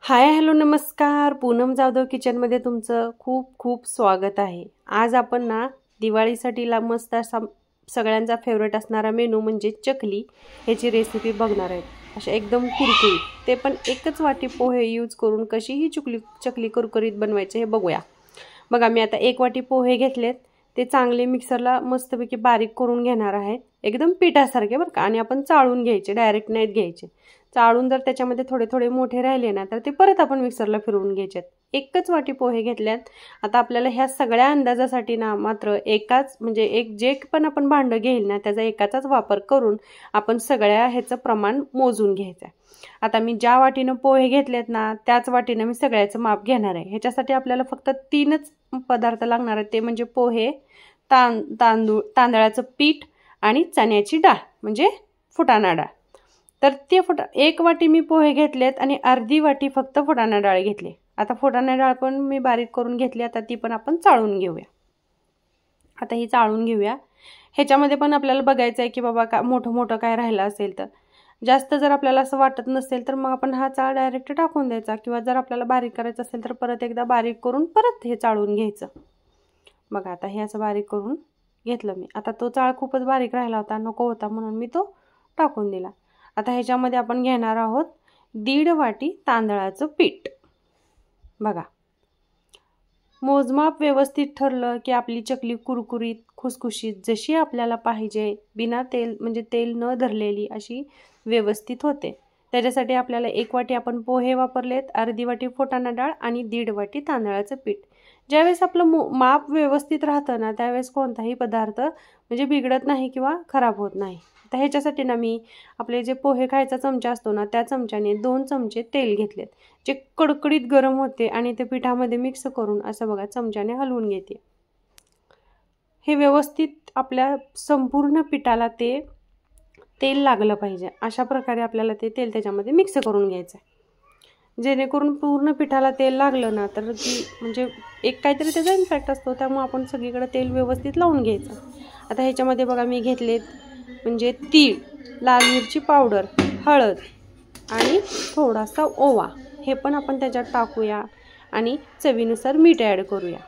Hi hello नमस्कार, पूनम जाधव किचनमध्ये तुमचं खूप खूप स्वागत आहे। आज आपण ना दिवाळीसाठी मस्त असा सगळ्यांचा फेवरेट असणारा मेनू म्हणजे चकली ह्याची रेसिपी बघणार आहे। अशा एकदम कुरकुरीत, ते पण एकच वाटी पोहे यूज करून कशी ही चकली कुरकुरीत बनवायचे हे बघूया। बघा, मी आता एक वाटी पोहे घेतलेत, ते चांगले मिक्सरला मस्तपैकी बारीक करून घेणार आहे, एकदम पिठासारखे बरं का। आणि आपण चाळून घ्यायचे, डायरेक्ट नाहीत घ्यायचे। चाळून जर त्याच्यामध्ये थोडे थोडे मोठे राहिले ना तर ते परत आपण मिक्सरला फिरवून घ्यायचे। एकच वाटी पोहे घेतल्यात। आता आपल्याला ह्या सगळ्या अंदाजासाठी ना मात्र एकाच म्हणजे एक जे पण आपण भांडं घेईल ना त्याचा एकाचाच वापर करून आपण सगळ्या ह्याचं प्रमाण मोजून घ्यायचं। आता मी ज्या वाटीनं पोहे घेतलेत ना त्याच वाटीनं मी सगळ्याचं माप घेणार आहे। ह्याच्यासाठी आपल्याला फक्त 3च पदार्थ लागणार आहेत, ते म्हणजे पोहे, तांदळाचं पीठ आणि चण्याची डाळ म्हणजे फुटाणा डाळ। तर ते एक वाटी मी पोहे घेतलेत आणि अर्धी वाटी फक्त फुटाणा डाळ घेतली। आता फुटाणा डाळ पण मी बारीक करून घेतली, आता ती पण आपण चाळून घेऊया। आता ही चाळून घेऊया। ह्याच्यामध्ये पण आपल्याला बघायचं आहे की बाबा का मोठं काय राहिलं असेल तर, जास्त जर आपल्याला असं वाटत नसेल तर मग आपण हा चाळ डायरेक्ट टाकून द्यायचा, किंवा जर आपल्याला बारीक करायचं असेल तर परत एकदा बारीक करून परत हे चाळून घ्यायचं। बघा, आता हे असं बारीक करून घेतलं मी। आता तो चाळ खूपच बारीक राहिला होता, नको होता, म्हणून मी तो टाकून दिला। आता ह्याच्यामध्ये आपण घेणार आहोत 1.5 वाटी तांदळाचं पीठ। बघा, मोजमाप व्यवस्थित ठरलं की आपली चकली कुरकुरीत खुसखुशीत जशी आपल्याला पाहिजे, बिना तेल म्हणजे तेल न धरलेली अशी व्यवस्थित होते। त्याच्यासाठी आपल्याला 1 वाटी आपण पोहे वापरलेत, अर्धी वाटी फुटाणा डाळ आणि 1.5 वाटी तांदळाचं पीठ। ज्यावेळेस आपलं माप व्यवस्थित राहतं ना त्यावेळेस कोणताही पदार्थ म्हणजे बिघडत नाही किंवा खराब होत नाही। तर ह्याच्यासाठी ना मी आपले जे पोहे खायचा चमचा असतो ना त्या चमच्याने 2 चमचे तेल घेतलेत, जे कडकडीत गरम होते, आणि ते पिठामध्ये मिक्स करून असं बघा चमच्याने हलवून घेते। हे व्यवस्थित आपल्या संपूर्ण पिठाला ते तेल लागलं पाहिजे, अशा प्रकारे आपल्याला ते तेल त्याच्यामध्ये मिक्स करून घ्यायचं आहे। जेणेकरून पूर्ण पिठाला तेल लागलं ना तर ती म्हणजे एक काहीतरी त्याचा इम्पॅक्ट असतो, त्यामुळे आपण सगळीकडे तेल व्यवस्थित लावून घ्यायचं। आता ह्याच्यामध्ये बघा मी घेतलेत म्हणजे तीळ, लाल मिरची पावडर, हळद आणि थोडासा ओवा, हे पण आपण त्याच्यात टाकूया आणि चवीनुसार मीठ ॲड करूया।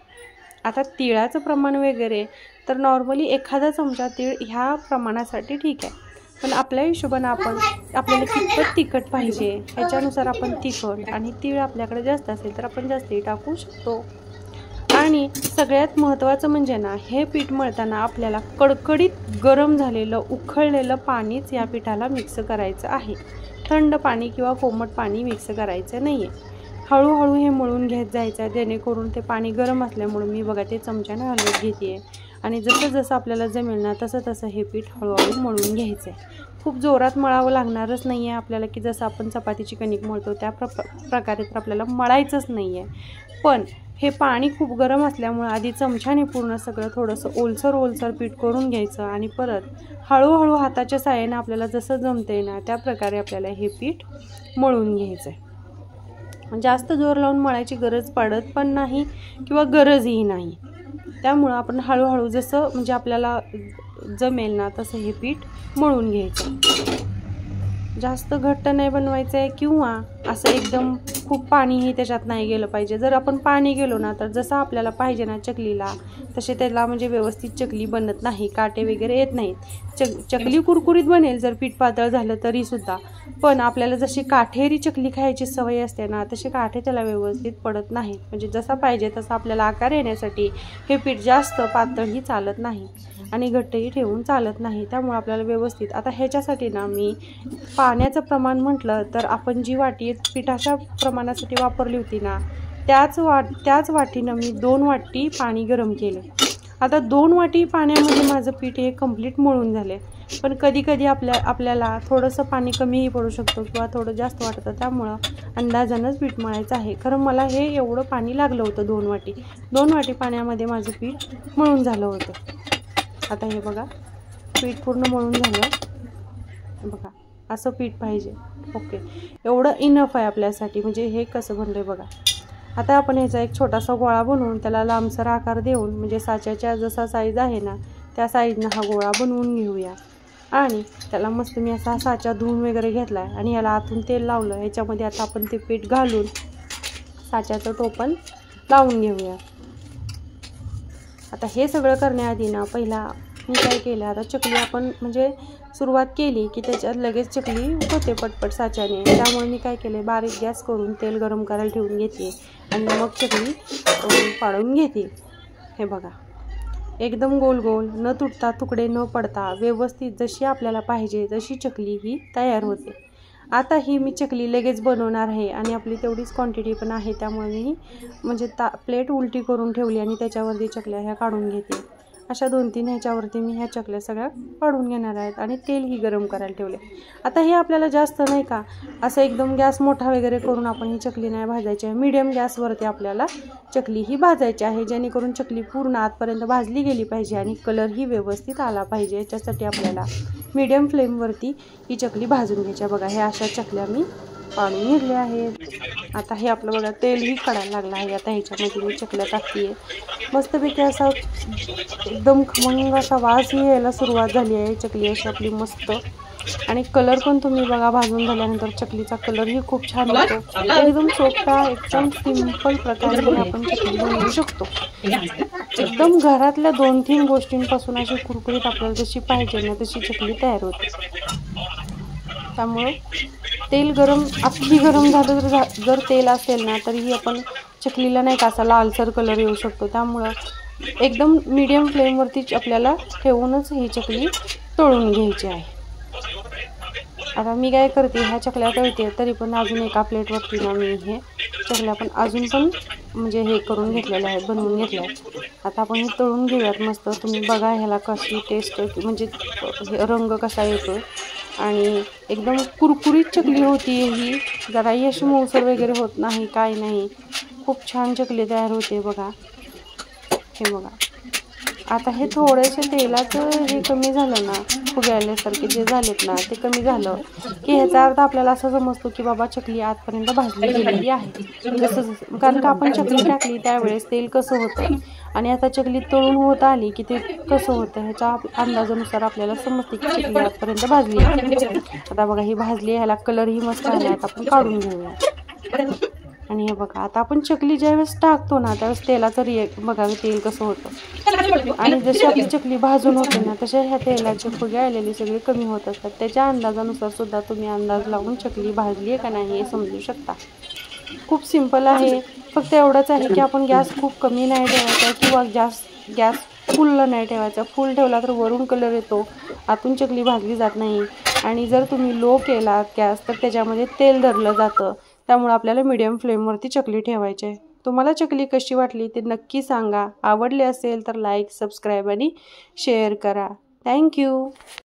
आता तिळाचं प्रमाण वगैरे तर नॉर्मली एखादा चमचा तीळ ह्या प्रमाणासाठी ठीक आहे, पण आपल्या हिशोबाने आपल्याला कितपत तिखट पाहिजे ह्याच्यानुसार आपण तिखट, आणि तीळ आपल्याकडे जास्त असेल तर आपण जास्तही टाकू शकतो। आणि सगळ्यात महत्त्वाचं म्हणजे ना हे पीठ मळताना आपल्याला कडकडीत गरम झालेलं उकळलेलं पाणीच या पिठाला मिक्स करायचं आहे। थंड पाणी किंवा कोमट पाणी मिक्स करायचं नाही आहे। हळूहळू हे मळून घेत जायचं आहे, जेणेकरून ते पाणी गरम असल्यामुळे मी बघा ते चमच्याने हलवत घेते आहे, आणि जसं जसं आपल्याला जमेल ना तसं तसं हे पीठ हळूहळू मळून घ्यायचं आहे। खूप जोरात मळावं लागणारच नाही आहे आपल्याला, की जसं आपण चपातीची कणिक मळतो त्या प्रकारे तर आपल्याला मळायचंच नाही आहे। पण हे पाणी खूप गरम असल्यामुळे आधी चमच्याने पूर्ण सगळं थोडंसं ओलसर पीठ करून घ्यायचं, आणि परत हळूहळू हाताच्या साहाय्याने आपल्याला जसं जमतंय ना त्या प्रकारे आपल्याला हे पीठ मळून घ्यायचं आहे। जास्त जोर लावून मळायची गरज पडत पण नाही किंवा गरजही नाही, त्यामुळं आपण हळूहळू जसं म्हणजे आपल्याला जमेल ना तसं हे पीठ मळून घ्यायचं। जास्त घट्ट नाही बनवायचं आहे किंवा असं एकदम खूप पाणीही त्याच्यात नाही गेलं पाहिजे। जर आपण पाणी गेलो ना तर जसं आपल्याला पाहिजे ना चकलीला तसे त्याला म्हणजे व्यवस्थित चकली बनत नाही, काटे वगैरे येत नाहीत। चकली कुरकुरीत बनेल जर पीठ पातळ झालं तरी सुद्धा, पण आपल्याला जशी काठेरी चकली खायची सवय असते ना तसे काठे त्याला व्यवस्थित पडत नाहीत। म्हणजे जसा पाहिजे तसा आपल्याला आकार येण्यासाठी हे पीठ जास्त पातळही चालत नाही आणि घट्टही ठेवून चालत नाही, त्यामुळे आपल्याला व्यवस्थित। आता ह्याच्यासाठी ना मी पाण्याचं प्रमाण म्हटलं तर आपण जी वाटी पिठाच्या प्रमाणासाठी वापरली होती ना त्याच वाटीनं मी 2 वाटी पाणी गरम केले। आता 2 वाटी पाण्यामध्ये माझं पीठ हे कंप्लीट मळून झाले, पण कधी आपल्याला थोडंसं पाणी कमीही पडू शकतो किंवा थोडं जास्त वाटतं, त्यामुळं अंदाजानंच पीठ मळायचं आहे। खरं मला हे एवढं पाणी लागलं होतं 2 वाटी पाण्यामध्ये माझं पीठ मळून झालं होतं। आता हे बघा पीठ पूर्ण मळून झालं, बघा असं पीठ पाहिजे। ओके, एवढं इनफ आहे आपल्यासाठी। म्हणजे हे कसं बनलंय बघा। आता आपण ह्याचा एक छोटासा गोळा बनवून त्याला लांबसर आकार देऊन म्हणजे साच्याच्या जसा साईज आहे ना त्या साईजनं हा गोळा बनवून घेऊया, आणि त्याला मस्त मी असा साचा धुवून वगैरे घेतला आहे आणि याला आतून तेल लावलं. ह्याच्यामध्ये आता आपण ते पीठ घालून साच्याचं टोपण लावून घेऊया. आता हे सगळं करण्याआधी ना पहिला मी काय केलं, आता चकली आपण म्हणजे सुरुवात केली की त्याच्यात लगेच चकली होते पटपट साच्याने. त्यामुळे मी काय केले, बारीक गॅस करून तेल गरम करायला ठेवून घेते आणि मग चकली पाडून घेते. हे बघा, एकदम गोल गोल न तुटता, तुकडे न पडता, व्यवस्थित जशी आपल्याला पाहिजे तशी चकली ही तयार होते. आता ही मी चकली लगेच बनवणार आहे आणि आपली तेवढीच क्वांटिटी पण आहे. त्यामुळे मी म्हणजे प्लेट उलटी करून ठेवली आणि त्याच्यावरती चकल्या ह्या काढून घेते. अशा 2-3 ह्याच्यावरती मी ह्या चकल्या सगळ्या काढून घेणार आहेत आणि तेलही गरम करायला ठेवले. आता हे आपल्याला जास्त नाही का असं एकदम गॅस मोठा वगैरे करून आपण ही चकली नाही भाजायची आहे. मीडियम गॅसवरती आपल्याला चकली ही भाजायची आहे, जेणेकरून चकली पूर्ण आतपर्यंत भाजली गेली पाहिजे आणि कलरही व्यवस्थित आला पाहिजे. याच्यासाठी आपल्याला मीडियम फ्लेमवरती ही चकली भाजून घ्यायची. बघा, ह्या अशा चकल्या मी पाडून घेतले आहेत. आता हे आपलं बघा तेलही कडायला लागलं आहे. आता ह्याच्यामध्ये मी चकल्या टाकते. मस्तपैकी असा एकदम खमंग असा वासही यायला सुरुवात झाली आहे. चकली अशी आपली मस्त, आणि कलर पण तुम्ही बघा भाजून झाल्यानंतर चकलीचा कलरही खूप छान येतो. एकदम सोपा, एकदम सिंपल प्रकारे आपण चकली बनवू शकतो. एकदम घरातल्या 2-3 गोष्टींपासून अशी कुरकुरीत आपल्याला जशी पाहिजे ना तशी चकली तयार होते. त्यामुळं तेल गरम, अगदी गरम झालं जर तेल असेल ना तरीही आपण चकलीला नाही का असा लालसर कलर येऊ शकतो. त्यामुळं एकदम मीडियम फ्लेमवरती आपल्याला ठेवूनच ही चकली तळून घ्यायची आहे. आता मी काय करते, ह्या चकल्या तळते तरी पण अजून एका प्लेटवरती ना मी हे चकल्या पण अजून पण म्हणजे हे करून घेतलेल्या आहेत, बनवून घेतल्या आहेत. आता आपण हे तळून घेऊयात मस्त. तुम्ही बघा ह्याला कशी टेस्ट, म्हणजे रंग कसा येतो आणि एकदम कुरकुरीत चकली होती ही. जराही अशी मऊसर वगैरे होत नाही, काय नाही, खूप छान चकली तयार होते बघा. हे बघा, आता हे थोडेसे तेलाचं हे कमी झालं ना, फुगल्यासारखे जे झालेत ना ते कमी झालं की ह्याचा अर्थ आपल्याला असं समजतो की बाबा चकली आतपर्यंत भाजली गेलेली आहे. जसं कारण का आपण चकली टाकली त्यावेळेस तेल कसं होतं आणि आता चकली तळून होत आली की ते कसं होतं ह्याच्या अंदाजानुसार आपल्याला समजते की चकली आतपर्यंत भाजली. आता बघा ही भाजली, ह्याला कलरही मस्त आला. आता आपण काढून घेऊया. आणि हे बघा, आता आपण चकली ज्यावेळेस टाकतो ना त्यावेळेस तेलाचं बघा तेल कसं होतं आणि जशी आपली चकली भाजून होते ना तशा ह्या तेलाचे फुगे आलेले सगळे कमी होत असतात. त्याच्या अंदाजानुसार सुद्धा तुम्ही अंदाज लावून चकली भाजली आहे का नाही हे समजू शकता. खूप सिंपल आहे. फक्त एवढंच आहे की आपण गॅस खूप कमी नाही ठेवायचा किंवा गॅस फुल नाही ठेवायचा. फुल ठेवला तर वरून कलर येतो, आतून चकली भाजली जात नाही. आणि जर तुम्ही लो केला गॅस तर त्याच्यामध्ये तेल धरलं जातं. त्यामुळे आपल्याला मीडियम फ्लेमवरती चकली ठेवायची आहे. तुम्हाला चकली कशी वाटली ते नक्की सांगा. आवडली असेल तर लाईक, सबस्क्राईब आणि शेअर करा. थँक्यू.